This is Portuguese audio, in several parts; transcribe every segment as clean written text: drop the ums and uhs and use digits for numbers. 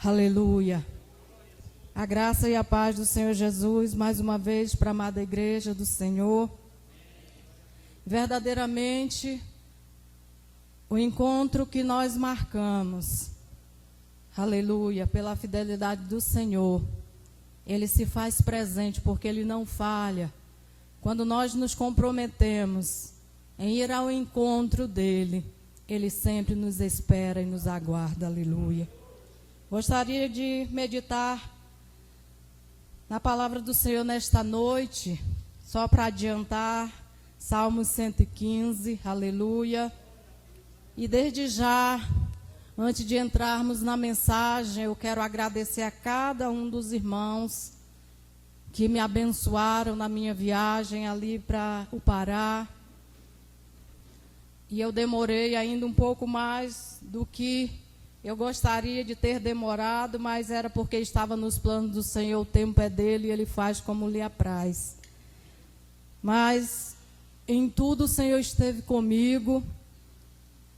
Aleluia. A graça e a paz do Senhor Jesus, mais uma vez, para a amada igreja do Senhor. Verdadeiramente, o encontro que nós marcamos, aleluia, pela fidelidade do Senhor, Ele se faz presente porque Ele não falha. Quando nós nos comprometemos em ir ao encontro dEle, Ele sempre nos espera e nos aguarda, aleluia. Gostaria de meditar na palavra do Senhor nesta noite, só para adiantar, Salmo 115, aleluia. E desde já, antes de entrarmos na mensagem, eu quero agradecer a cada um dos irmãos que me abençoaram na minha viagem ali para o Pará. E eu demorei ainda um pouco mais do que eu gostaria de ter demorado, mas era porque estava nos planos do Senhor, o tempo é dele e Ele faz como lhe apraz. Mas em tudo o Senhor esteve comigo,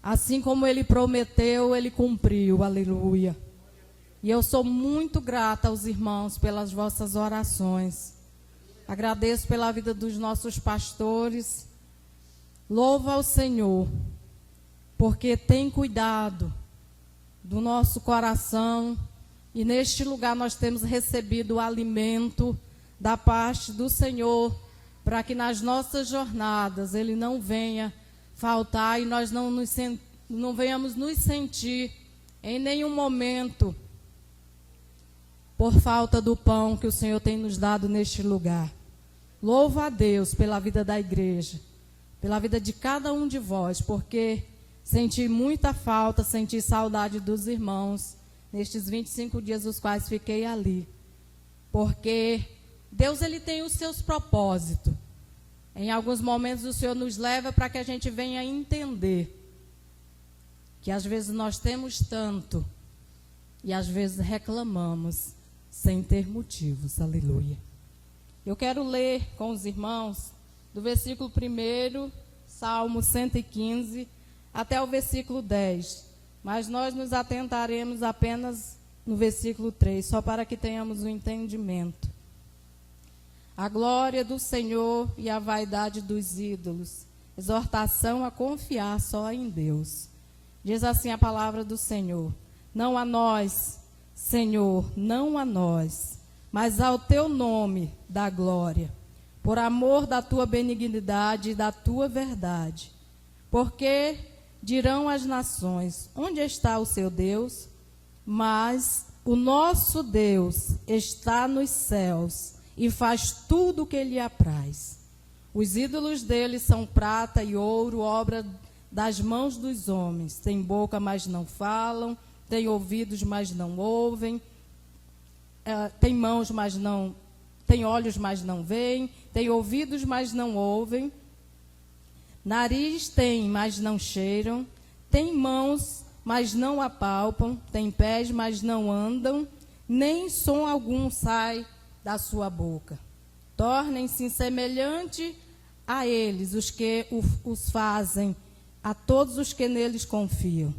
assim como Ele prometeu, Ele cumpriu, aleluia. E eu sou muito grata aos irmãos pelas vossas orações. Agradeço pela vida dos nossos pastores. Louvo ao Senhor, porque tem cuidado do nosso coração, e neste lugar nós temos recebido o alimento da parte do Senhor, para que nas nossas jornadas Ele não venha faltar e nós não venhamos nos sentir em nenhum momento por falta do pão que o Senhor tem nos dado neste lugar. Louvo a Deus pela vida da igreja, pela vida de cada um de vós, porque senti muita falta, senti saudade dos irmãos nestes 25 dias os quais fiquei ali. Porque Deus, Ele tem os seus propósitos. Em alguns momentos o Senhor nos leva para que a gente venha entender que às vezes nós temos tanto e às vezes reclamamos sem ter motivos. Aleluia. Eu quero ler com os irmãos do versículo 1, Salmo 115, até o versículo 10, mas nós nos atentaremos apenas no versículo 3, só para que tenhamos um entendimento. A glória do Senhor e a vaidade dos ídolos, exortação a confiar só em Deus. Diz assim a palavra do Senhor: não a nós, Senhor, não a nós, mas ao teu nome dá glória, por amor da tua benignidade e da tua verdade. Porque dirão as nações: onde está o seu Deus? Mas o nosso Deus está nos céus e faz tudo o que lhe apraz. Os ídolos dele são prata e ouro, obra das mãos dos homens. Têm boca, mas não falam, têm ouvidos, mas não ouvem, têm mãos, mas não, têm olhos, mas não veem, têm ouvidos, mas não ouvem. Nariz tem, mas não cheiram, tem mãos, mas não apalpam, tem pés, mas não andam, nem som algum sai da sua boca. Tornem-se semelhante a eles os que os fazem, a todos os que neles confiam.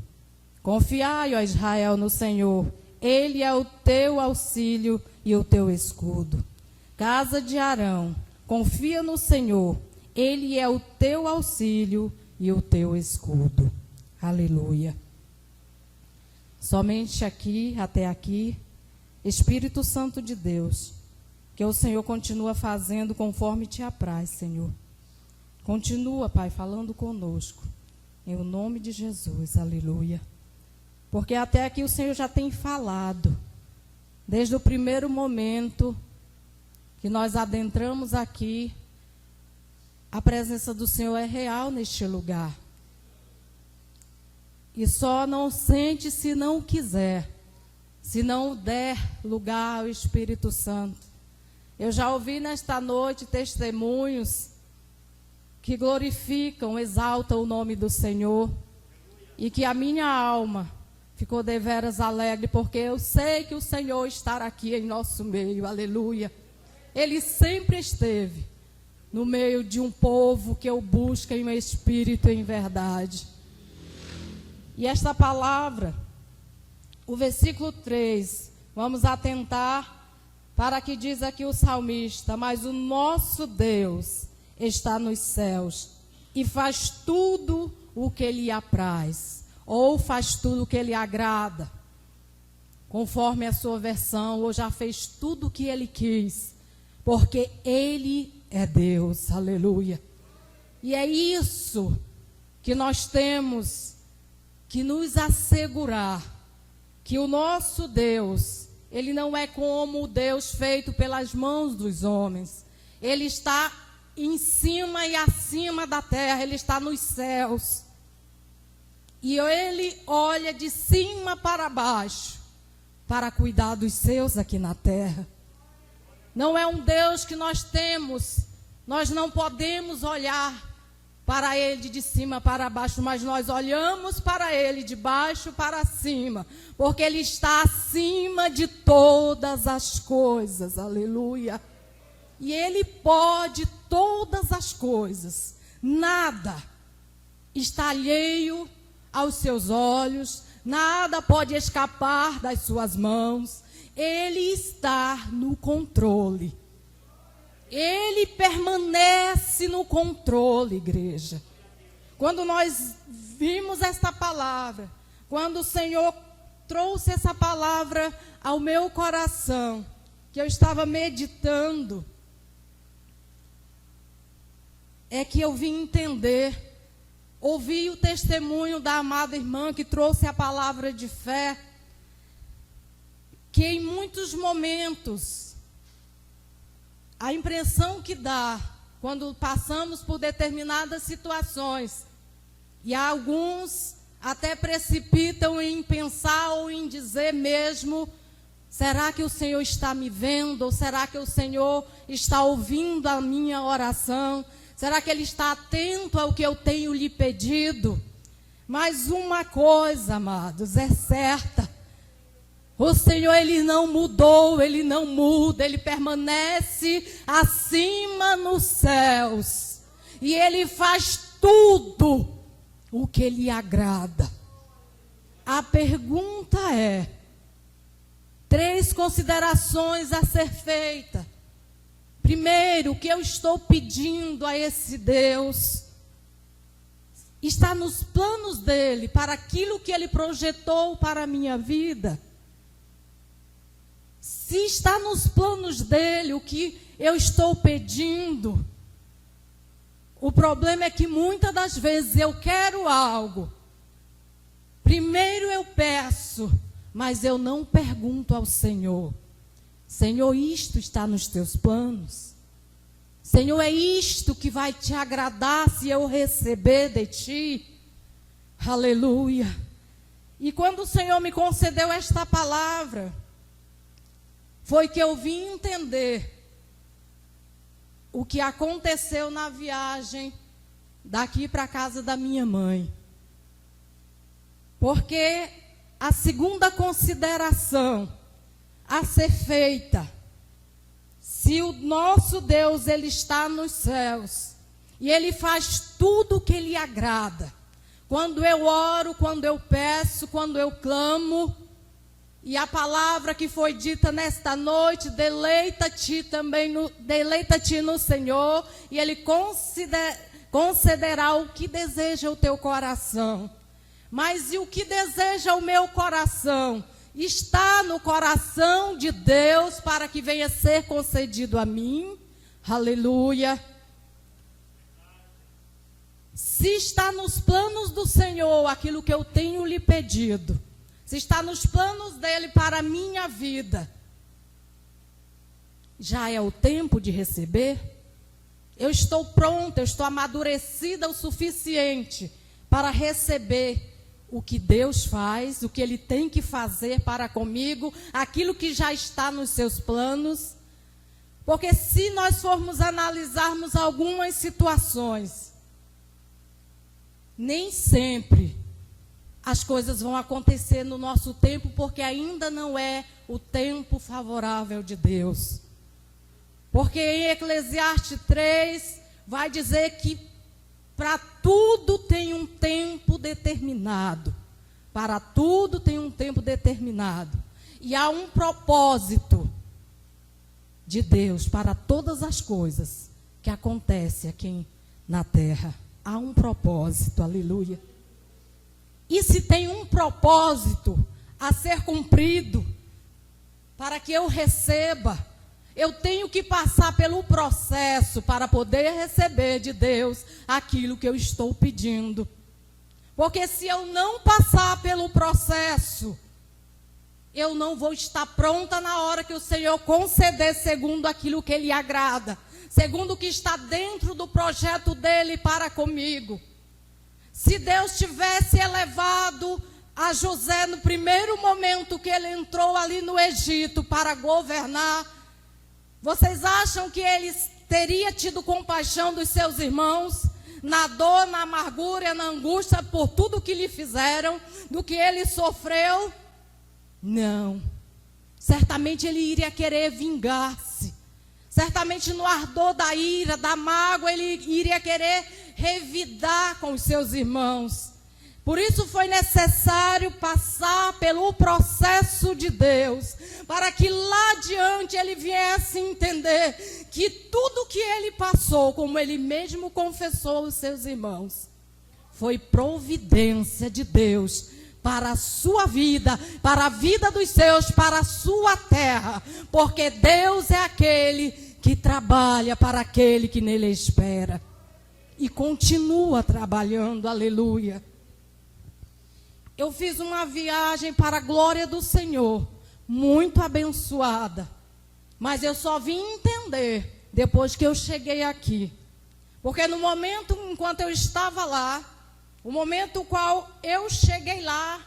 Confiai, ó Israel, no Senhor, Ele é o teu auxílio e o teu escudo. Casa de Arão, confia no Senhor, Ele é o teu auxílio e o teu escudo. Aleluia. Somente aqui, até aqui, Espírito Santo de Deus, que o Senhor continua fazendo conforme te apraz, Senhor. Continua, Pai, falando conosco, em o nome de Jesus, aleluia. Porque até aqui o Senhor já tem falado, desde o primeiro momento que nós adentramos aqui. A presença do Senhor é real neste lugar. E só não sente se não quiser, se não der lugar ao Espírito Santo. Eu já ouvi nesta noite testemunhos que glorificam, exaltam o nome do Senhor. E que a minha alma ficou deveras alegre, porque eu sei que o Senhor estará aqui em nosso meio. Aleluia. Ele sempre esteve no meio de um povo que o busca em espírito e em verdade. E esta palavra o versículo 3. Vamos atentar para que diz aqui o salmista: mas o nosso Deus está nos céus e faz tudo o que lhe apraz, ou faz tudo o que lhe agrada, conforme a sua versão, ou já fez tudo o que ele quis, porque ele é Deus, aleluia. E é isso que nós temos que nos assegurar, que o nosso Deus, ele não é como o Deus feito pelas mãos dos homens. Ele está em cima e acima da terra, ele está nos céus. E ele olha de cima para baixo para cuidar dos seus aqui na terra. Não é um Deus que nós temos, nós não podemos olhar para ele de cima para baixo, mas nós olhamos para ele de baixo para cima, porque ele está acima de todas as coisas, aleluia. E ele pode todas as coisas, nada está alheio aos seus olhos, nada pode escapar das suas mãos. Ele está no controle. Ele permanece no controle, igreja. Quando nós vimos esta palavra, quando o Senhor trouxe essa palavra ao meu coração, que eu estava meditando, é que eu vim entender, ouvi o testemunho da amada irmã que trouxe a palavra de fé, que em muitos momentos, a impressão que dá quando passamos por determinadas situações, e alguns até precipitam em pensar ou em dizer mesmo: será que o Senhor está me vendo? Ou será que o Senhor está ouvindo a minha oração? Será que Ele está atento ao que eu tenho lhe pedido? Mas uma coisa, amados, é certa: o Senhor, Ele não mudou, Ele não muda, Ele permanece acima nos céus. E Ele faz tudo o que lhe agrada. A pergunta é, 3 considerações a ser feita. Primeiro, o que eu estou pedindo a esse Deus está nos planos dEle, para aquilo que Ele projetou para a minha vida. Se está nos planos dEle o que eu estou pedindo, o problema é que muitas das vezes eu quero algo. Primeiro eu peço, mas eu não pergunto ao Senhor: Senhor, isto está nos teus planos? Senhor, é isto que vai te agradar se eu receber de ti? Aleluia. E quando o Senhor me concedeu esta palavra, foi que eu vim entender o que aconteceu na viagem daqui para a casa da minha mãe. Porque a segunda consideração a ser feita, se o nosso Deus, Ele está nos céus, e Ele faz tudo o que lhe agrada, quando eu oro, quando eu peço, quando eu clamo, e a palavra que foi dita nesta noite: deleita-te também, deleita-te no Senhor, e Ele concederá o que deseja o teu coração. Mas e o que deseja o meu coração está no coração de Deus para que venha ser concedido a mim. Aleluia. Se está nos planos do Senhor aquilo que eu tenho lhe pedido, se está nos planos dEle para a minha vida, já é o tempo de receber? Eu estou pronta, eu estou amadurecida o suficiente para receber o que Deus faz, o que Ele tem que fazer para comigo, aquilo que já está nos seus planos. Porque se nós formos analisarmos algumas situações, nem sempre as coisas vão acontecer no nosso tempo, porque ainda não é o tempo favorável de Deus. Porque em Eclesiastes 3 vai dizer que para tudo tem um tempo determinado. Para tudo tem um tempo determinado. E há um propósito de Deus para todas as coisas que acontecem aqui na terra. Há um propósito, aleluia. E se tem um propósito a ser cumprido, para que eu receba, eu tenho que passar pelo processo para poder receber de Deus aquilo que eu estou pedindo. Porque se eu não passar pelo processo, eu não vou estar pronta na hora que o Senhor conceder segundo aquilo que Ele agrada, segundo o que está dentro do projeto dEle para comigo. Se Deus tivesse elevado a José no primeiro momento que ele entrou ali no Egito para governar, vocês acham que ele teria tido compaixão dos seus irmãos, na dor, na amargura, na angústia por tudo que lhe fizeram, do que ele sofreu? Não. Certamente ele iria querer vingar-se. Certamente no ardor da ira, da mágoa, ele iria querer revidar com os seus irmãos. Por isso foi necessário passar pelo processo de Deus, para que lá adiante ele viesse entender que tudo que ele passou, como ele mesmo confessou aos seus irmãos, foi providência de Deus para a sua vida, para a vida dos seus, para a sua terra, porque Deus é aquele que trabalha para aquele que nele espera e continua trabalhando, aleluia. Eu fiz uma viagem para a glória do Senhor, muito abençoada, mas eu só vim entender depois que eu cheguei aqui, porque no momento enquanto eu estava lá, o momento qual eu cheguei lá,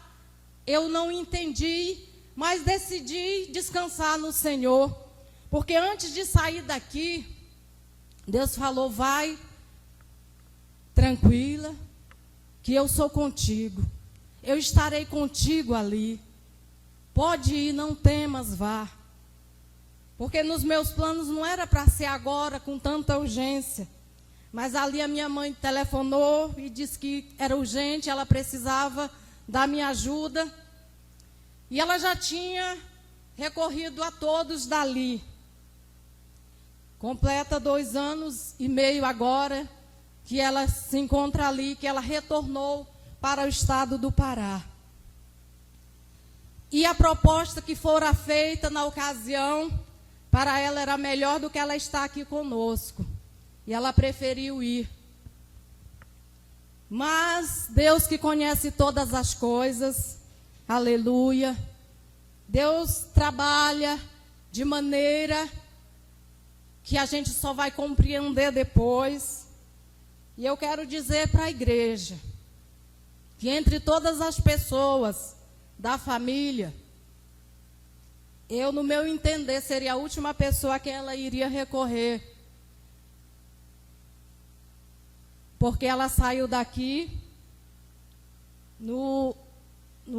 eu não entendi, mas decidi descansar no Senhor, porque antes de sair daqui, Deus falou: vai tranquila, que eu sou contigo. Eu estarei contigo ali. Pode ir, não temas, vá. Porque nos meus planos não era para ser agora, com tanta urgência. Mas ali a minha mãe telefonou e disse que era urgente, ela precisava da minha ajuda. E ela já tinha recorrido a todos dali. Completa 2 anos e meio agora que ela se encontra ali, que ela retornou para o estado do Pará. E a proposta que fora feita na ocasião, para ela era melhor do que ela estar aqui conosco. E ela preferiu ir. Mas Deus que conhece todas as coisas, aleluia, Deus trabalha de maneira que a gente só vai compreender depois. E eu quero dizer para a igreja, que entre todas as pessoas da família, eu, no meu entender, seria a última pessoa a quem ela iria recorrer. Porque ela saiu daqui no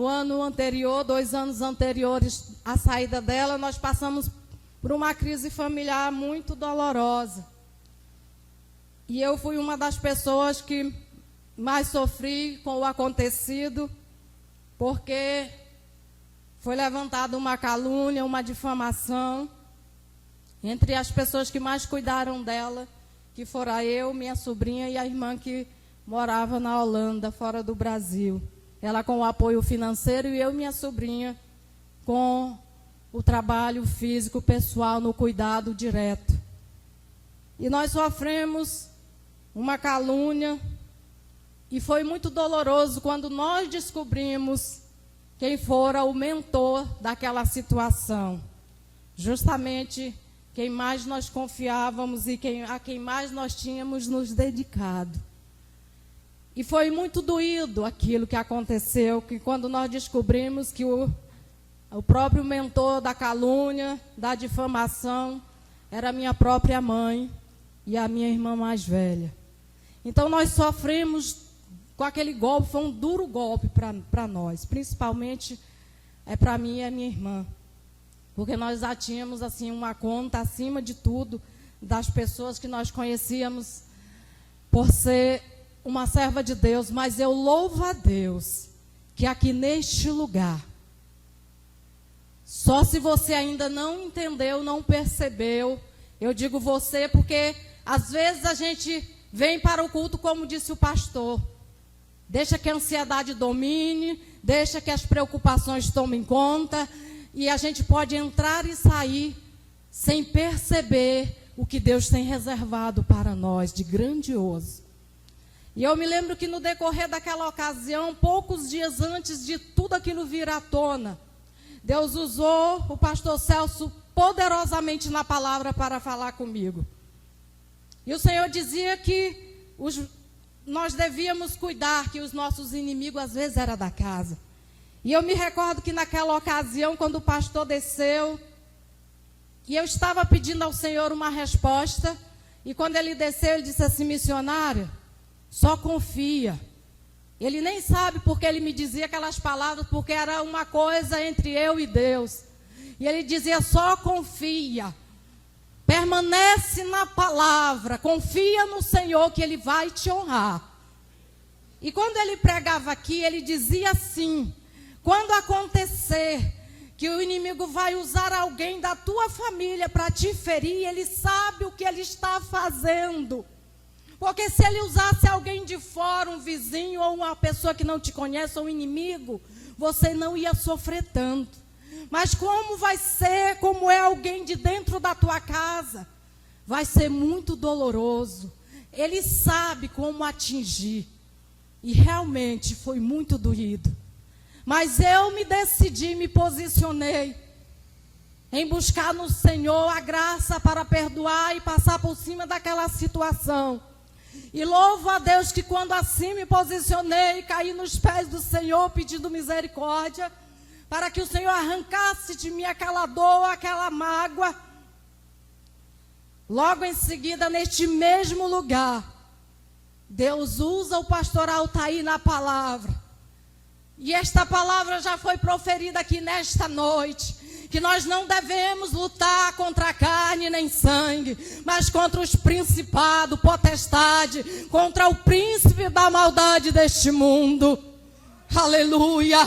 ano anterior, 2 anos anteriores à saída dela, nós passamos por uma crise familiar muito dolorosa. E eu fui uma das pessoas que mais sofri com o acontecido, porque foi levantada uma calúnia, uma difamação, entre as pessoas que mais cuidaram dela, que fora eu, minha sobrinha e a irmã que morava na Holanda, fora do Brasil. Ela com o apoio financeiro e eu, minha sobrinha, com o trabalho físico, pessoal, no cuidado direto. E nós sofremos uma calúnia, e foi muito doloroso quando nós descobrimos quem fora o mentor daquela situação. Justamente quem mais nós confiávamos e a quem mais nós tínhamos nos dedicado. E foi muito doído aquilo que aconteceu, que quando nós descobrimos que o próprio mentor da calúnia, da difamação, era a minha própria mãe e a minha irmã mais velha. Então nós sofremos com aquele golpe, foi um duro golpe para nós, principalmente para mim e a minha irmã. Porque nós já tínhamos assim, uma conta acima de tudo das pessoas que nós conhecíamos por ser uma serva de Deus. Mas eu louvo a Deus que aqui neste lugar, só se você ainda não entendeu, não percebeu, eu digo você porque às vezes a gente vem para o culto como disse o pastor, deixa que a ansiedade domine, deixa que as preocupações tomem conta, e a gente pode entrar e sair sem perceber o que Deus tem reservado para nós de grandioso. E eu me lembro que no decorrer daquela ocasião, poucos dias antes de tudo aquilo vir à tona, Deus usou o pastor Celso poderosamente na palavra para falar comigo. E o Senhor dizia que nós devíamos cuidar, que os nossos inimigos às vezes eram da casa. E eu me recordo que naquela ocasião, quando o pastor desceu, e eu estava pedindo ao Senhor uma resposta, e quando ele desceu, ele disse assim: missionária, só confia. Ele nem sabe porque ele me dizia aquelas palavras, porque era uma coisa entre eu e Deus. E ele dizia: só confia, permanece na palavra, confia no Senhor que Ele vai te honrar. E quando ele pregava aqui, ele dizia assim: quando acontecer que o inimigo vai usar alguém da tua família para te ferir, ele sabe o que ele está fazendo. Porque se ele usasse alguém de fora, um vizinho ou uma pessoa que não te conhece, ou um inimigo, você não ia sofrer tanto. Mas como vai ser, como é alguém de dentro da tua casa, vai ser muito doloroso. Ele sabe como atingir. E realmente foi muito doído. Mas eu me decidi, me posicionei em buscar no Senhor a graça para perdoar e passar por cima daquela situação. E louvo a Deus que quando assim me posicionei, caí nos pés do Senhor pedindo misericórdia, para que o Senhor arrancasse de mim aquela dor, aquela mágoa. Logo em seguida, neste mesmo lugar, Deus usa o pastor Altair na palavra. E esta palavra já foi proferida aqui nesta noite, que nós não devemos lutar contra a carne nem sangue, mas contra os principados, potestade, contra o príncipe da maldade deste mundo. Aleluia!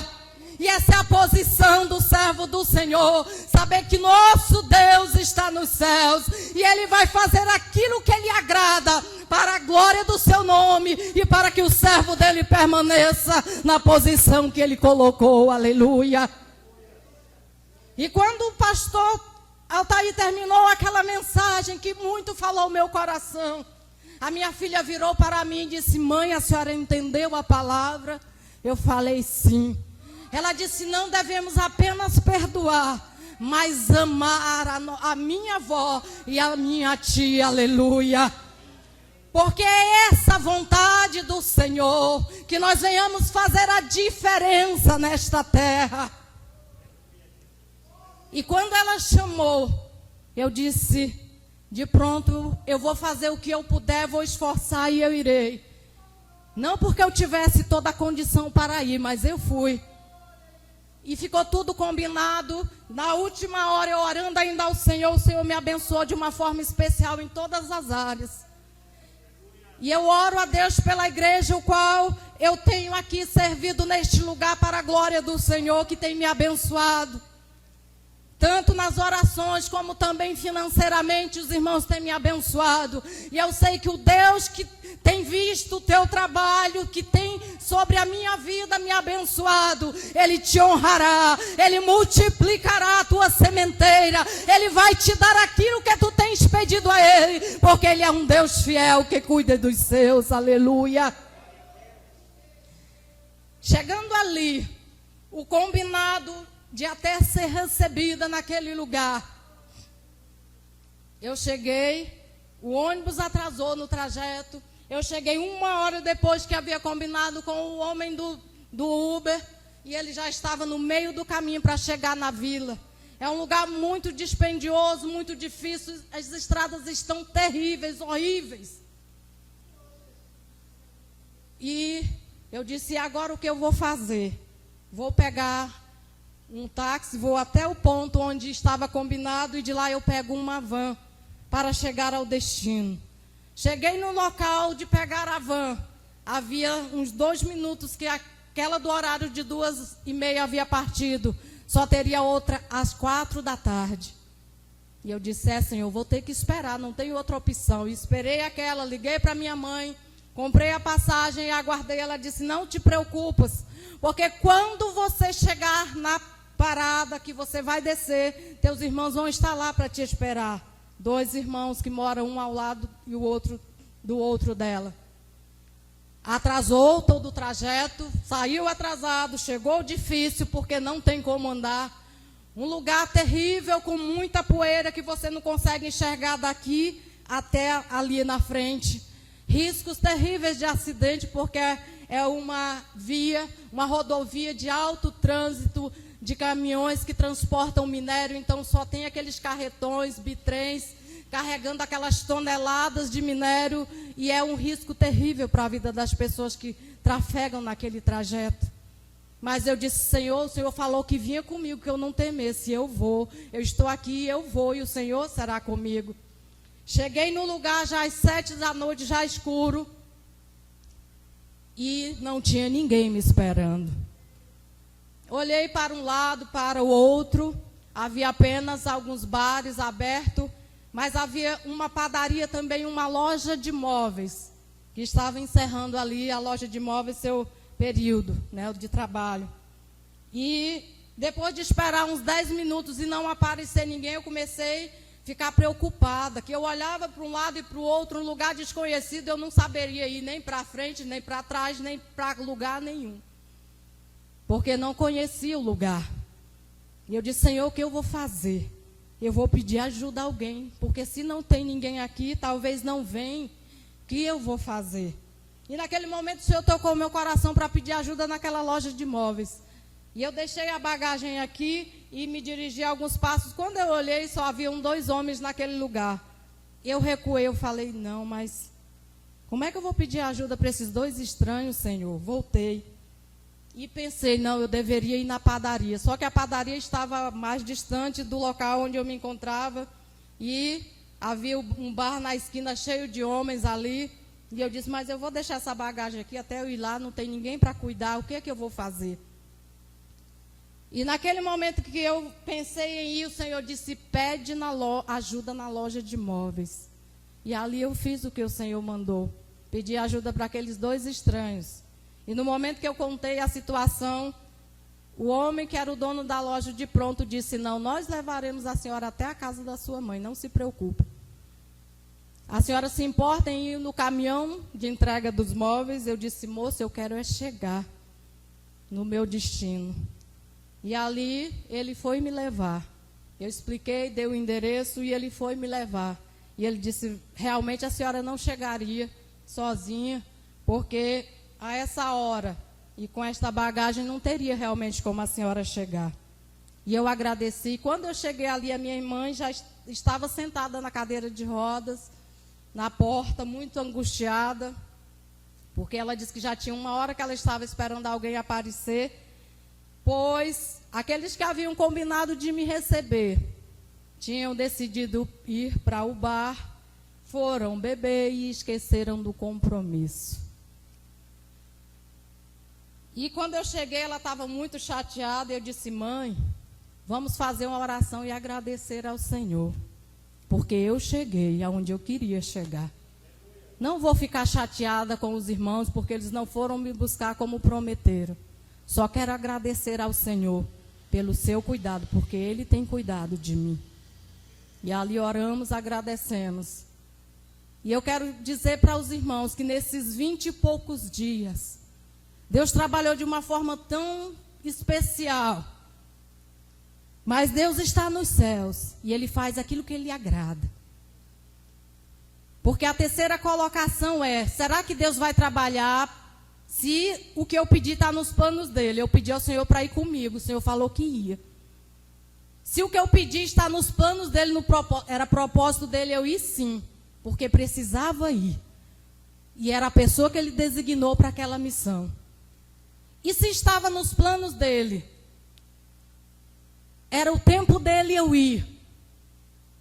E essa é a posição do servo do Senhor, saber que nosso Deus está nos céus, e Ele vai fazer aquilo que Ele agrada, para a glória do seu nome, e para que o servo dele permaneça na posição que Ele colocou, aleluia. E quando o pastor Altair terminou aquela mensagem, que muito falou o meu coração, a minha filha virou para mim e disse: mãe, a senhora entendeu a palavra? Eu falei sim. Ela disse: não devemos apenas perdoar, mas amar a minha avó e a minha tia, aleluia. Porque é essa vontade do Senhor, que nós venhamos fazer a diferença nesta terra. E quando ela chamou, eu disse: de pronto, eu vou fazer o que eu puder, vou esforçar e eu irei. Não porque eu tivesse toda a condição para ir, mas eu fui. E ficou tudo combinado. Na última hora, eu orando ainda ao Senhor, o Senhor me abençoou de uma forma especial em todas as áreas. E eu oro a Deus pela igreja, o qual eu tenho aqui servido neste lugar para a glória do Senhor, que tem me abençoado. Tanto nas orações, como também financeiramente, os irmãos têm me abençoado. E eu sei que o Deus que tem visto o teu trabalho, que tem sobre a minha vida me abençoado, Ele te honrará, Ele multiplicará a tua sementeira, Ele vai te dar aquilo que tu tens pedido a Ele, porque Ele é um Deus fiel que cuida dos seus, aleluia. Chegando ali, o combinado de até ser recebida naquele lugar, eu cheguei, o ônibus atrasou no trajeto. Eu cheguei 1 hora depois que havia combinado com o homem do Uber, e ele já estava no meio do caminho para chegar na vila. É um lugar muito dispendioso, muito difícil, as estradas estão terríveis, horríveis. E eu disse: e agora o que eu vou fazer? Vou pegar um táxi, vou até o ponto onde estava combinado, e de lá eu pego uma van para chegar ao destino. Cheguei no local de pegar a van, havia uns 2 minutos que aquela do horário de 2h30 havia partido, só teria outra às 4 da tarde. E eu disse, Senhor, vou ter que esperar, não tenho outra opção. E esperei aquela, liguei para minha mãe, comprei a passagem e aguardei. Ela disse, não te preocupes, porque quando você chegar na parada que você vai descer, teus irmãos vão estar lá para te esperar. 2 irmãos que moram um ao lado e o outro do outro dela. Atrasou todo o trajeto, saiu atrasado, chegou difícil porque não tem como andar. Um lugar terrível com muita poeira que você não consegue enxergar daqui até ali na frente. Riscos terríveis de acidente porque é uma via, uma rodovia de alto trânsito de caminhões que transportam minério. Então só tem aqueles carretões, bitrens, carregando aquelas toneladas de minério. E é um risco terrível para a vida das pessoas que trafegam naquele trajeto. Mas eu disse, Senhor, o Senhor falou que vinha comigo, que eu não temesse. Eu vou, eu estou aqui, eu vou, e o Senhor será comigo. Cheguei no lugar já às 7 da noite, já escuro, e não tinha ninguém me esperando. Olhei para um lado, para o outro, havia apenas alguns bares abertos, mas havia uma padaria também, uma loja de móveis, que estava encerrando ali a loja de móveis, seu período, né, de trabalho. E depois de esperar uns 10 minutos e não aparecer ninguém, eu comecei a ficar preocupada, que eu olhava para um lado e para o outro, um lugar desconhecido, eu não saberia ir nem para frente, nem para trás, nem para lugar nenhum, porque não conhecia o lugar. E eu disse, Senhor, o que eu vou fazer? Eu vou pedir ajuda a alguém, porque se não tem ninguém aqui, talvez não venha, o que eu vou fazer? E naquele momento o Senhor tocou o meu coração para pedir ajuda naquela loja de móveis. E eu deixei a bagagem aqui e me dirigi alguns passos. Quando eu olhei, só haviam 2 homens naquele lugar. Eu recuei, eu falei, não, mas como é que eu vou pedir ajuda para esses 2 estranhos, Senhor? Voltei. E pensei, não, eu deveria ir na padaria. Só que a padaria estava mais distante do local onde eu me encontrava. E havia um bar na esquina cheio de homens ali. E eu disse, mas eu vou deixar essa bagagem aqui até eu ir lá, não tem ninguém para cuidar, o que é que eu vou fazer? E naquele momento que eu pensei em ir, o Senhor disse, pede ajuda na loja de móveis. E ali eu fiz o que o Senhor mandou, pedi ajuda para aqueles 2 estranhos. E no momento que eu contei a situação, o homem que era o dono da loja de pronto disse, não, nós levaremos a senhora até a casa da sua mãe, não se preocupe. A senhora se importa em ir no caminhão de entrega dos móveis? Eu disse, moço, eu quero é chegar no meu destino. E ali ele foi me levar. Eu expliquei, dei o endereço e ele foi me levar. E ele disse, realmente a senhora não chegaria sozinha, porque a essa hora e com esta bagagem não teria realmente como a senhora chegar. E eu agradeci. Quando eu cheguei ali, a minha mãe já estava sentada na cadeira de rodas, na porta, muito angustiada, porque ela disse que já tinha 1 hora que ela estava esperando alguém aparecer, pois aqueles que haviam combinado de me receber tinham decidido ir para o bar, foram beber e esqueceram do compromisso. E quando eu cheguei, ela estava muito chateada, e eu disse, mãe, vamos fazer uma oração e agradecer ao Senhor. Porque eu cheguei aonde eu queria chegar. Não vou ficar chateada com os irmãos, porque eles não foram me buscar como prometeram. Só quero agradecer ao Senhor pelo seu cuidado, porque Ele tem cuidado de mim. E ali oramos, agradecemos. E eu quero dizer para os irmãos que nesses 20 e poucos dias, Deus trabalhou de uma forma tão especial. Mas Deus está nos céus e Ele faz aquilo que Ele agrada. Porque a terceira colocação é, será que Deus vai trabalhar se o que eu pedi está nos planos dEle? Eu pedi ao Senhor para ir comigo, o Senhor falou que ia. Se o que eu pedi está nos planos dEle, era propósito dEle eu ir sim, porque precisava ir. E era a pessoa que Ele designou para aquela missão. E se estava nos planos dEle, era o tempo dele eu ir.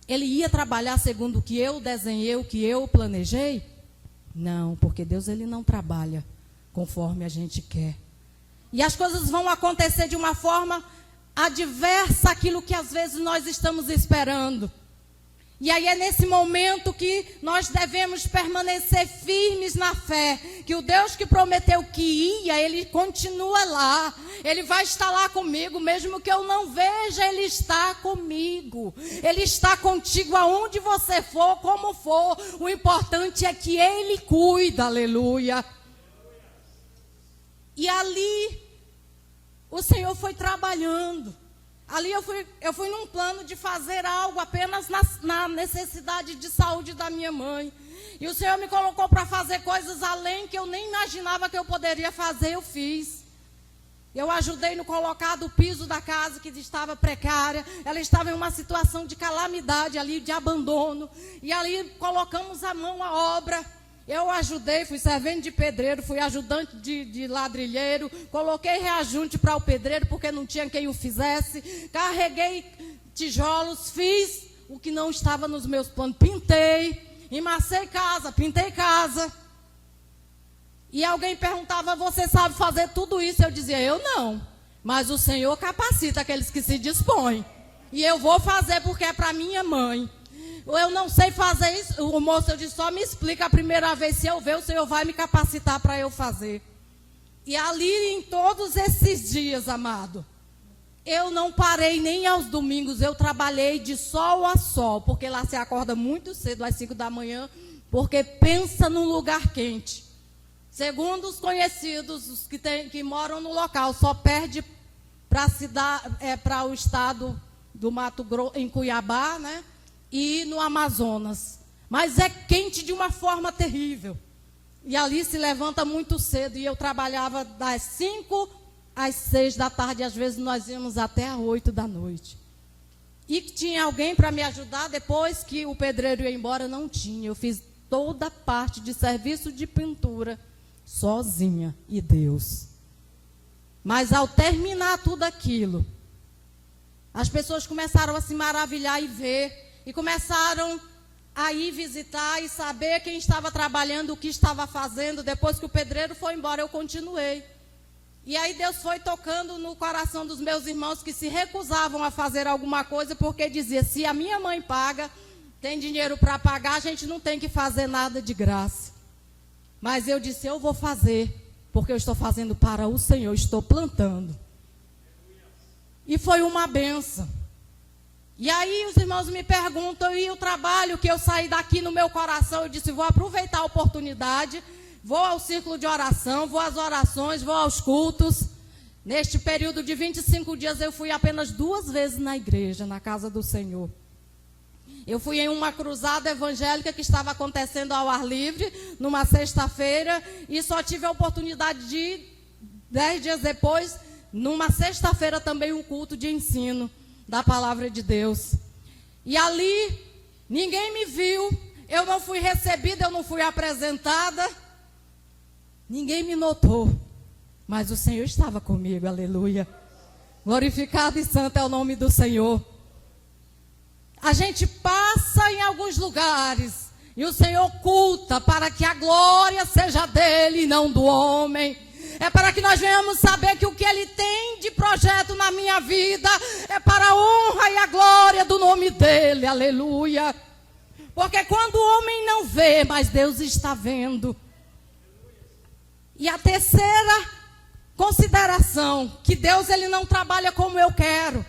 Ele ia trabalhar segundo o que eu desenhei, o que eu planejei? Não, porque Deus ele não trabalha conforme a gente quer. E as coisas vão acontecer de uma forma adversa àquilo que às vezes nós estamos esperando. E aí é nesse momento que nós devemos permanecer firmes na fé, que o Deus que prometeu que ia, Ele continua lá. Ele vai estar lá comigo, mesmo que eu não veja, Ele está comigo. Ele está contigo aonde você for, como for. O importante é que Ele cuida, aleluia. E ali, o Senhor foi trabalhando. Ali eu fui num plano de fazer algo apenas na necessidade de saúde da minha mãe. E o Senhor me colocou para fazer coisas além que eu nem imaginava que eu poderia fazer, eu fiz. Eu ajudei no colocar do piso da casa que estava precária. Ela estava em uma situação de calamidade ali, de abandono. E ali colocamos a mão à obra. Eu ajudei, fui servente de pedreiro, fui ajudante de ladrilheiro, coloquei reajunte para o pedreiro porque não tinha quem o fizesse, carreguei tijolos, fiz o que não estava nos meus planos, pintei, emacei casa, pintei casa. E alguém perguntava, você sabe fazer tudo isso? Eu dizia, eu não, mas o Senhor capacita aqueles que se dispõem. E eu vou fazer porque é para minha mãe. Eu não sei fazer isso. O moço, eu disse, só me explica a primeira vez. Se eu ver, o Senhor vai me capacitar para eu fazer. E ali, em todos esses dias, amado, eu não parei nem aos domingos. Eu trabalhei de sol a sol, porque lá se acorda muito cedo, às 5 da manhã, porque pensa num lugar quente. Segundo os conhecidos, os que moram no local, só perde para o estado do Mato Grosso, em Cuiabá, né? E no Amazonas. Mas é quente de uma forma terrível. E ali se levanta muito cedo. E eu trabalhava das 5 às 6 da tarde. Às vezes nós íamos até às 8 da noite. E tinha alguém para me ajudar. Depois que o pedreiro ia embora, não tinha. Eu fiz toda a parte de serviço de pintura sozinha. E Deus. Mas ao terminar tudo aquilo, as pessoas começaram a se maravilhar e ver. E começaram a ir visitar e saber quem estava trabalhando, o que estava fazendo. Depois que o pedreiro foi embora, eu continuei. E aí Deus foi tocando no coração dos meus irmãos que se recusavam a fazer alguma coisa, porque dizia, se a minha mãe paga, tem dinheiro para pagar, a gente não tem que fazer nada de graça. Mas eu disse, eu vou fazer, porque eu estou fazendo para o Senhor, estou plantando. E foi uma benção. E aí os irmãos me perguntam, e o trabalho que eu saí daqui no meu coração? Eu disse, vou aproveitar a oportunidade, vou ao círculo de oração, vou às orações, vou aos cultos. Neste período de 25 dias eu fui apenas 2 vezes na igreja, na casa do Senhor. Eu fui em uma cruzada evangélica que estava acontecendo ao ar livre, numa sexta-feira, e só tive a oportunidade de, 10 dias depois, numa sexta-feira também um culto de ensino da palavra de Deus. E ali, ninguém me viu, eu não fui recebida, eu não fui apresentada, ninguém me notou, mas o Senhor estava comigo, aleluia. Glorificado e santo é o nome do Senhor. A gente passa em alguns lugares, e o Senhor oculta para que a glória seja dele e não do homem. É para que nós venhamos saber que o que Ele tem de projeto na minha vida é para a honra e a glória do nome dEle, aleluia. Porque quando o homem não vê, mas Deus está vendo. E a terceira consideração, que Deus Ele não trabalha como eu quero.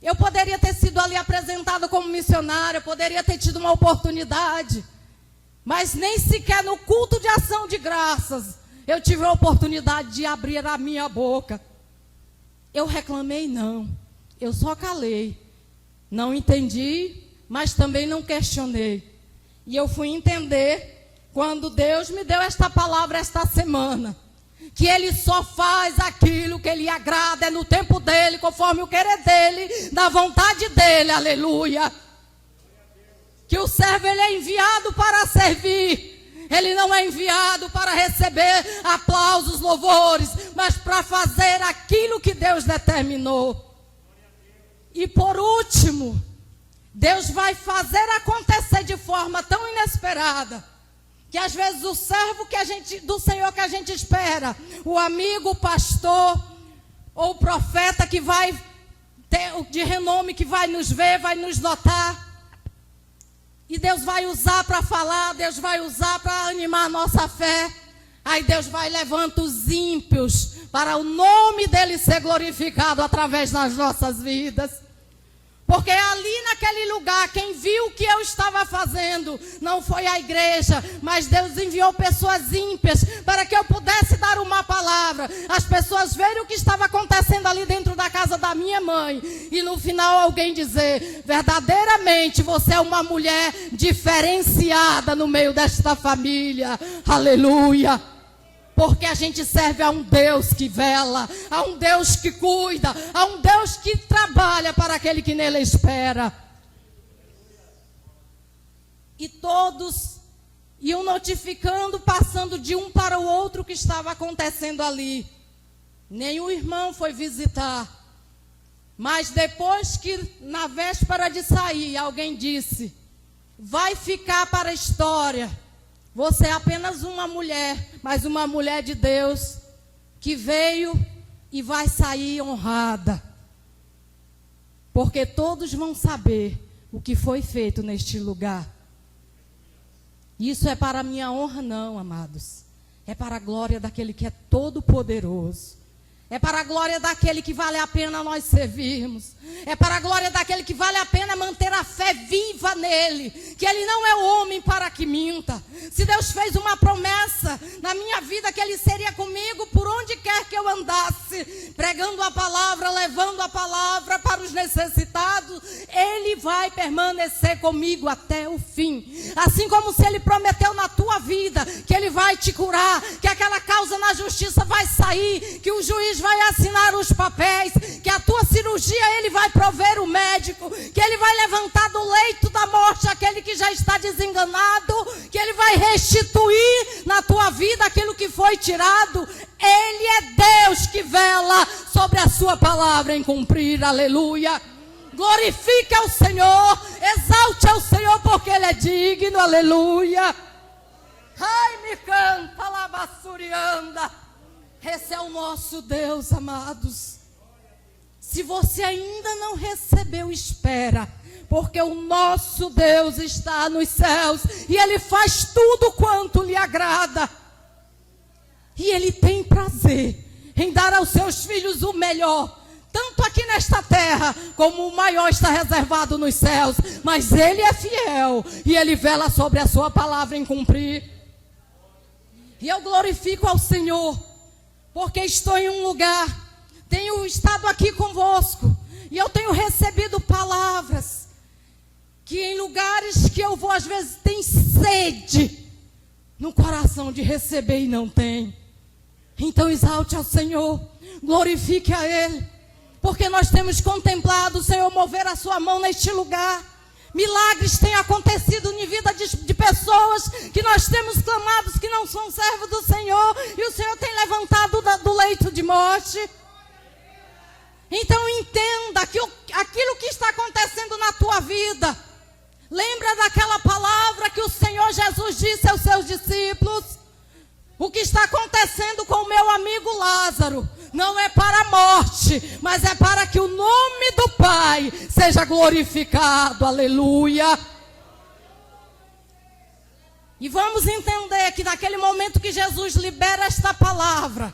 Eu poderia ter sido ali apresentada como missionária, eu poderia ter tido uma oportunidade, mas nem sequer no culto de ação de graças eu tive a oportunidade de abrir a minha boca. Eu reclamei? Não. Eu só calei. Não entendi, mas também não questionei. E eu fui entender quando Deus me deu esta palavra esta semana. Que Ele só faz aquilo que Ele agrada, é no tempo dEle, conforme o querer dEle, da vontade dEle, aleluia. Que o servo Ele é enviado para servir. Ele não é enviado para receber aplausos, louvores, mas para fazer aquilo que Deus determinou. E por último, Deus vai fazer acontecer de forma tão inesperada, Que às vezes o servo do Senhor que a gente espera, o amigo, o pastor, ou o profeta que vai ter de renome, que vai nos ver, vai nos notar. E Deus vai usar para falar, Deus vai usar para animar a nossa fé. Aí Deus vai levantando os ímpios para o nome dele ser glorificado através das nossas vidas. Porque ali naquele lugar, quem viu o que eu estava fazendo não foi a igreja, mas Deus enviou pessoas ímpias para que eu pudesse dar uma palavra. As pessoas verem o que estava acontecendo ali dentro da casa da minha mãe. E no final alguém dizer, verdadeiramente você é uma mulher diferenciada no meio desta família. Aleluia! Porque a gente serve a um Deus que vela, a um Deus que cuida, a um Deus que trabalha para aquele que nele espera. E todos iam notificando, passando de um para o outro o que estava acontecendo ali. Nenhum irmão foi visitar. Mas depois que na véspera de sair, alguém disse, vai ficar para a história. Você é apenas uma mulher, mas uma mulher de Deus, que veio e vai sair honrada. Porque todos vão saber o que foi feito neste lugar. Isso é para a minha honra não, amados. É para a glória daquele que é todo poderoso. É para a glória daquele que vale a pena nós servirmos. É para a glória daquele que vale a pena manter a fé viva nele. Que ele não é homem para que minta. Se Deus fez uma promessa na minha vida que ele seria comigo por onde quer que eu andasse, pregando a palavra, levando a palavra para os necessitados, ele vai permanecer comigo até o fim. Assim como se ele prometeu na tua vida que ele vai te curar, que aquela causa na justiça vai sair, que o juiz vai assinar os papéis, que a tua cirurgia ele vai prover o médico, que ele vai levantar do leito da morte aquele que já está desenganado, que ele vai restituir na tua vida aquilo que foi tirado. Ele é Deus que vela sobre a sua palavra em cumprir, aleluia. Glorifique ao Senhor, exalte ao Senhor porque ele é digno, aleluia. Ai, me canta, labassurianda. Esse é o nosso Deus, amados. Se você ainda não recebeu, espera. Porque o nosso Deus está nos céus. E Ele faz tudo quanto lhe agrada. E Ele tem prazer em dar aos seus filhos o melhor. Tanto aqui nesta terra, como o maior está reservado nos céus. Mas Ele é fiel. E Ele vela sobre a sua palavra em cumprir. E eu glorifico ao Senhor. Porque estou em um lugar, tenho estado aqui convosco, e eu tenho recebido palavras, que em lugares que eu vou, às vezes tem sede no coração de receber e não tem. Então exalte ao Senhor, glorifique a Ele, porque nós temos contemplado o Senhor mover a sua mão neste lugar. Milagres têm acontecido em vida de pessoas que nós temos clamado que não são servos do Senhor. E o Senhor tem levantado do leito de morte. Então entenda que aquilo que está acontecendo na tua vida. Lembra daquela palavra que o Senhor Jesus disse aos seus discípulos. O que está acontecendo com o meu amigo Lázaro não é para a morte, mas é para que o nome do Pai seja glorificado, aleluia. E vamos entender que naquele momento que Jesus libera esta palavra,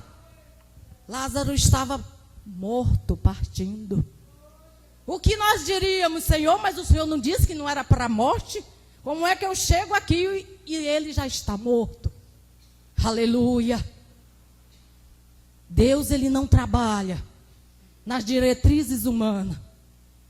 Lázaro estava morto, partindo. O que nós diríamos, Senhor, mas o Senhor não disse que não era para a morte? Como é que eu chego aqui e ele já está morto? Aleluia. Deus, ele não trabalha nas diretrizes humanas.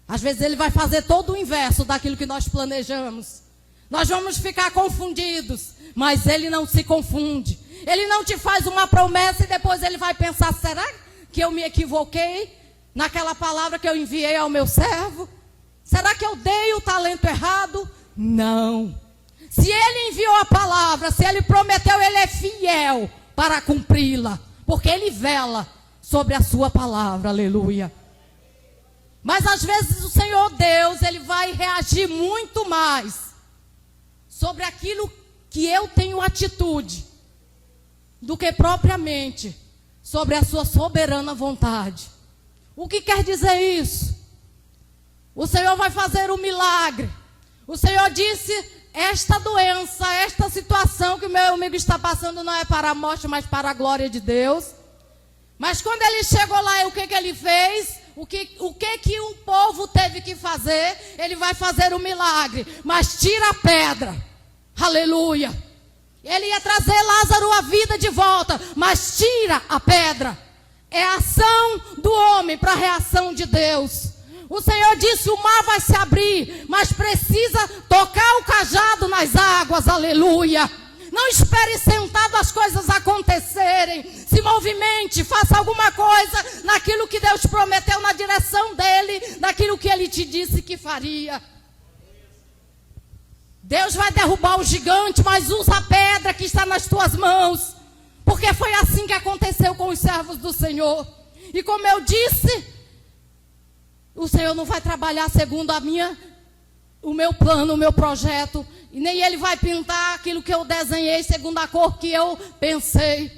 Às vezes ele vai fazer todo o inverso daquilo que nós planejamos. Nós vamos ficar confundidos, mas ele não se confunde. Ele não te faz uma promessa e depois ele vai pensar, será que eu me equivoquei naquela palavra que eu enviei ao meu servo? Será que eu dei o talento errado? Não. Se ele enviou a palavra, se ele prometeu, ele é fiel para cumpri-la. Porque ele vela sobre a sua palavra, aleluia. Mas às vezes o Senhor Deus, ele vai reagir muito mais sobre aquilo que eu tenho atitude do que propriamente sobre a sua soberana vontade. O que quer dizer isso? O Senhor vai fazer um milagre. O Senhor disse: esta doença, esta situação que o meu amigo está passando não é para a morte, mas para a glória de Deus. Mas quando ele chegou lá, o que ele fez? O que o povo teve que fazer? Ele vai fazer um milagre, mas tira a pedra. Aleluia. Ele ia trazer Lázaro à vida de volta, mas tira a pedra. É a ação do homem para a reação de Deus. O Senhor disse: o mar vai se abrir, mas precisa tocar o cajado nas águas. Aleluia. Não espere sentado as coisas acontecerem. Se movimente, faça alguma coisa naquilo que Deus prometeu, na direção dele, naquilo que ele te disse que faria. Deus vai derrubar o gigante, mas usa a pedra que está nas tuas mãos. Porque foi assim que aconteceu com os servos do Senhor. E como eu disse, o Senhor não vai trabalhar segundo o meu plano, o meu projeto. E nem Ele vai pintar aquilo que eu desenhei segundo a cor que eu pensei.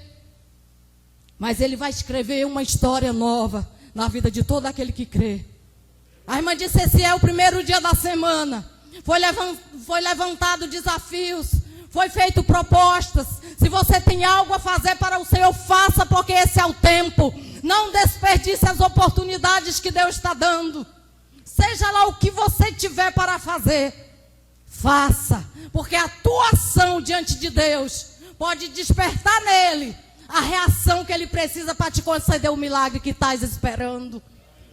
Mas Ele vai escrever uma história nova na vida de todo aquele que crê. A irmã disse: esse é o primeiro dia da semana. Foi levantado desafios. Foi feito propostas. Se você tem algo a fazer para o Senhor, faça, porque esse é o tempo. Não desperdice as oportunidades que Deus está dando. Seja lá o que você tiver para fazer, faça. Porque a tua ação diante de Deus pode despertar nele a reação que ele precisa para te conceder o milagre que estás esperando.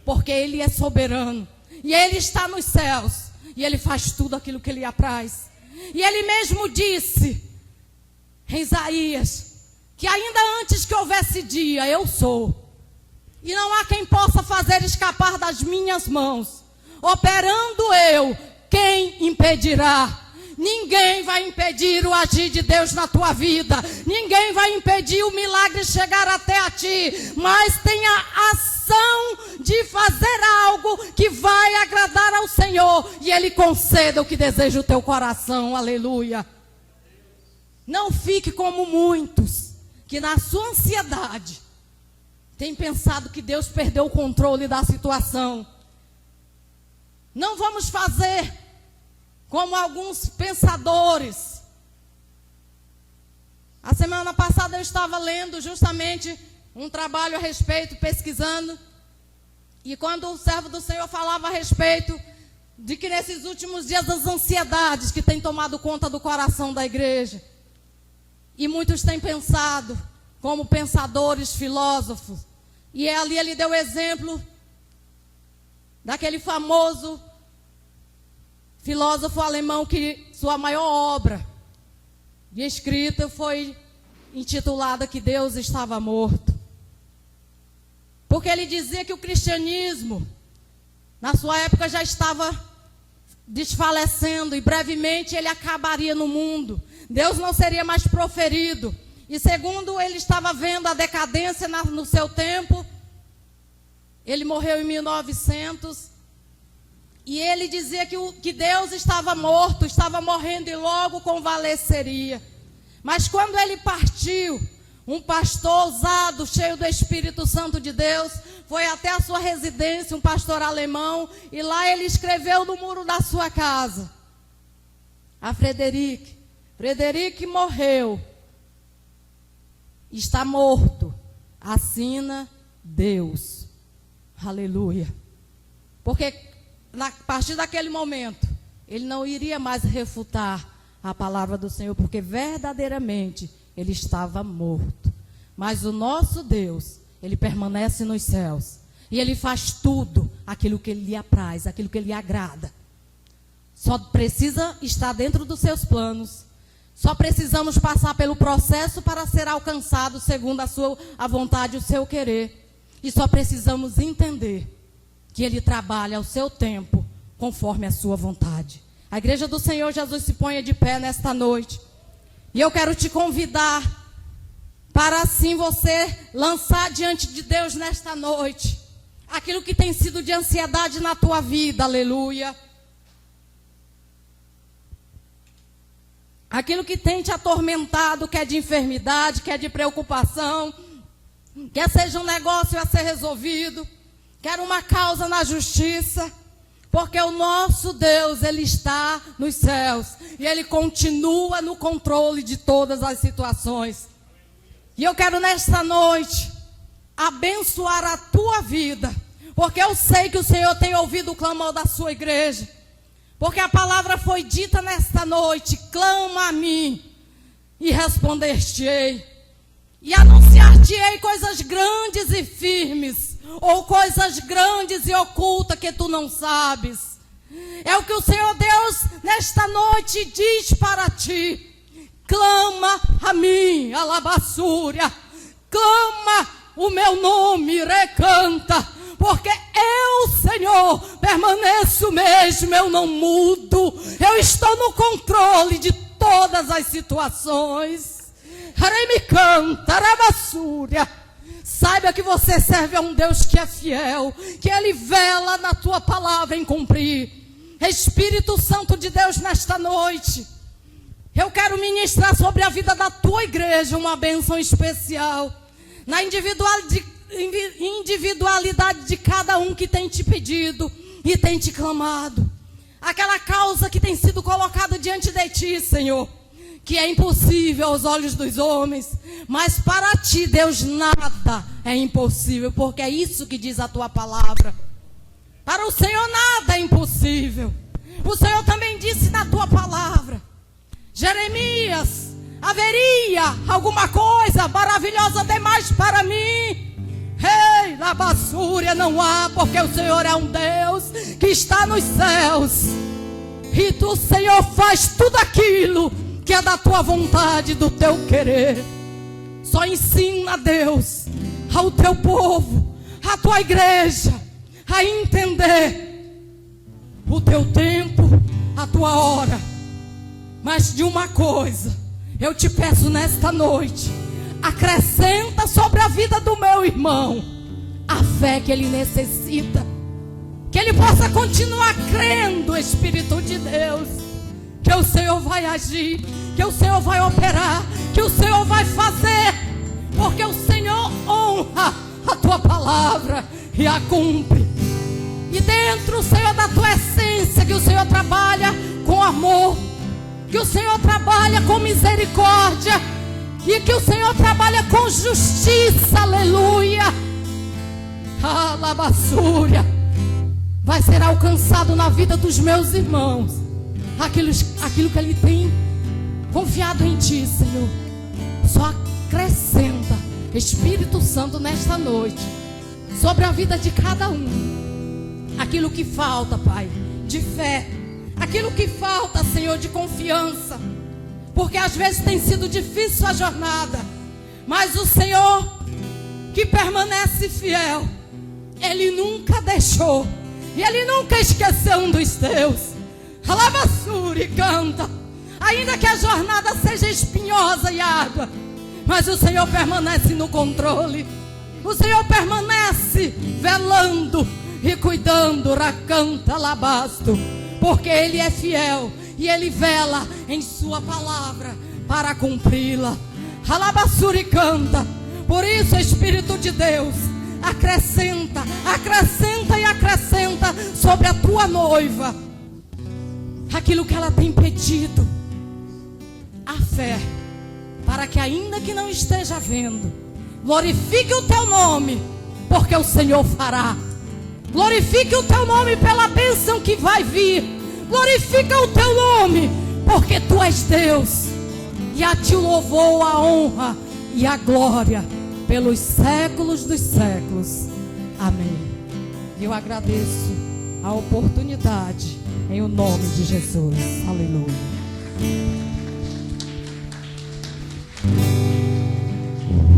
Porque ele é soberano. E ele está nos céus. E ele faz tudo aquilo que lhe apraz. E ele mesmo disse em Isaías que ainda antes que houvesse dia, eu sou. E não há quem possa fazer escapar das minhas mãos. Operando eu, quem impedirá? Ninguém vai impedir o agir de Deus na tua vida. Ninguém vai impedir o milagre chegar até a ti. Mas tenha ação de fazer algo que vai agradar ao Senhor. E Ele conceda o que deseja o teu coração. Aleluia. Não fique como muitos que na sua ansiedade têm pensado que Deus perdeu o controle da situação. Não vamos fazer como alguns pensadores. A semana passada eu estava lendo justamente um trabalho a respeito, pesquisando. E quando o servo do Senhor falava a respeito de que nesses últimos dias as ansiedades que têm tomado conta do coração da igreja. E muitos têm pensado como pensadores, filósofos. E ali ele deu o exemplo daquele famoso filósofo alemão que sua maior obra de escrita foi intitulada que Deus estava morto. Porque ele dizia que o cristianismo, na sua época, já estava desfalecendo e brevemente ele acabaria no mundo. Deus não seria mais proferido. E segundo ele estava vendo a decadência no seu tempo, ele morreu em 1900. E ele dizia que Deus estava morto, estava morrendo e logo convalesceria. Mas quando ele partiu, um pastor ousado, cheio do Espírito Santo de Deus, foi até a sua residência, um pastor alemão, e lá ele escreveu no muro da sua casa: a Frederic morreu, está morto, assina Deus. Aleluia. Porque a partir daquele momento, ele não iria mais refutar a palavra do Senhor, porque verdadeiramente ele estava morto. Mas o nosso Deus, ele permanece nos céus. E ele faz tudo aquilo que ele lhe apraz, aquilo que lhe agrada. Só precisa estar dentro dos seus planos. Só precisamos passar pelo processo para ser alcançado segundo a vontade, o seu querer. E só precisamos entender que ele trabalha ao seu tempo, conforme a sua vontade. A igreja do Senhor Jesus se ponha de pé nesta noite. E eu quero te convidar para assim você lançar diante de Deus nesta noite aquilo que tem sido de ansiedade na tua vida. Aleluia. aquilo que tem te atormentado, que é de enfermidade, que é de preocupação, quer seja um negócio a ser resolvido, quer uma causa na justiça, porque o nosso Deus, Ele está nos céus e Ele continua no controle de todas as situações. E eu quero nesta noite abençoar a tua vida, porque eu sei que o Senhor tem ouvido o clamor da sua igreja, porque a palavra foi dita nesta noite: clama a mim e responder-te-ei, e anunciar-te-ei coisas grandes e firmes, ou coisas grandes e ocultas que tu não sabes. É o que o Senhor Deus nesta noite diz para ti: clama a mim, alabaçúria, clama o meu nome, recanta, porque eu, Senhor, permaneço mesmo, eu não mudo, eu estou no controle de todas as situações. Me canta, alabaçúria. Saiba que você serve a um Deus que é fiel, que Ele vela na tua palavra em cumprir. Espírito Santo de Deus, nesta noite, eu quero ministrar sobre a vida da tua igreja uma bênção especial, na individualidade de cada um que tem te pedido e tem te clamado. Aquela causa que tem sido colocada diante de ti, Senhor, que é impossível aos olhos dos homens, mas para ti, Deus, nada é impossível, porque é isso que diz a tua palavra. Para o Senhor nada é impossível. O Senhor também disse na tua palavra: Jeremias, haveria alguma coisa maravilhosa demais para mim? Ei, labassúria, não há, porque o Senhor é um Deus que está nos céus, e tu, Senhor, faz tudo aquilo que é da tua vontade, do teu querer. Só ensina, Deus, ao teu povo, à tua igreja, a entender o teu tempo, a tua hora. Mas de uma coisa eu te peço nesta noite: acrescenta sobre a vida do meu irmão a fé que ele necessita, que ele possa continuar crendo, Espírito de Deus, que o Senhor vai agir, que o Senhor vai operar, que o Senhor vai fazer, porque o Senhor honra a tua palavra e a cumpre. E dentro, Senhor, da tua essência, que o Senhor trabalha com amor, que o Senhor trabalha com misericórdia, e que o Senhor trabalha com justiça, aleluia. Alabassúria, vai ser alcançado na vida dos meus irmãos aquilo que Ele tem confiado em ti, Senhor. Só acrescenta, Espírito Santo, nesta noite, sobre a vida de cada um, aquilo que falta, Pai, de fé, aquilo que falta, Senhor, de confiança, porque às vezes tem sido difícil a jornada, mas o Senhor, que permanece fiel, Ele nunca deixou, e Ele nunca esqueceu um dos teus. Alabassúria, canta. Ainda que a jornada seja espinhosa e árdua, mas o Senhor permanece no controle. O Senhor permanece velando e cuidando, racanta, alabasto, porque Ele é fiel e Ele vela em sua palavra para cumpri-la. Alabassúria, canta. Por isso, Espírito de Deus, acrescenta, acrescenta e acrescenta sobre a tua noiva aquilo que ela tem pedido, a fé, para que ainda que não esteja vendo, glorifique o teu nome, porque o Senhor fará. Glorifique o teu nome pela bênção que vai vir. Glorifica o teu nome, porque tu és Deus, e a ti o louvor, a honra e a glória pelos séculos dos séculos. Amém. Eu agradeço a oportunidade em o nome de Jesus. Aleluia.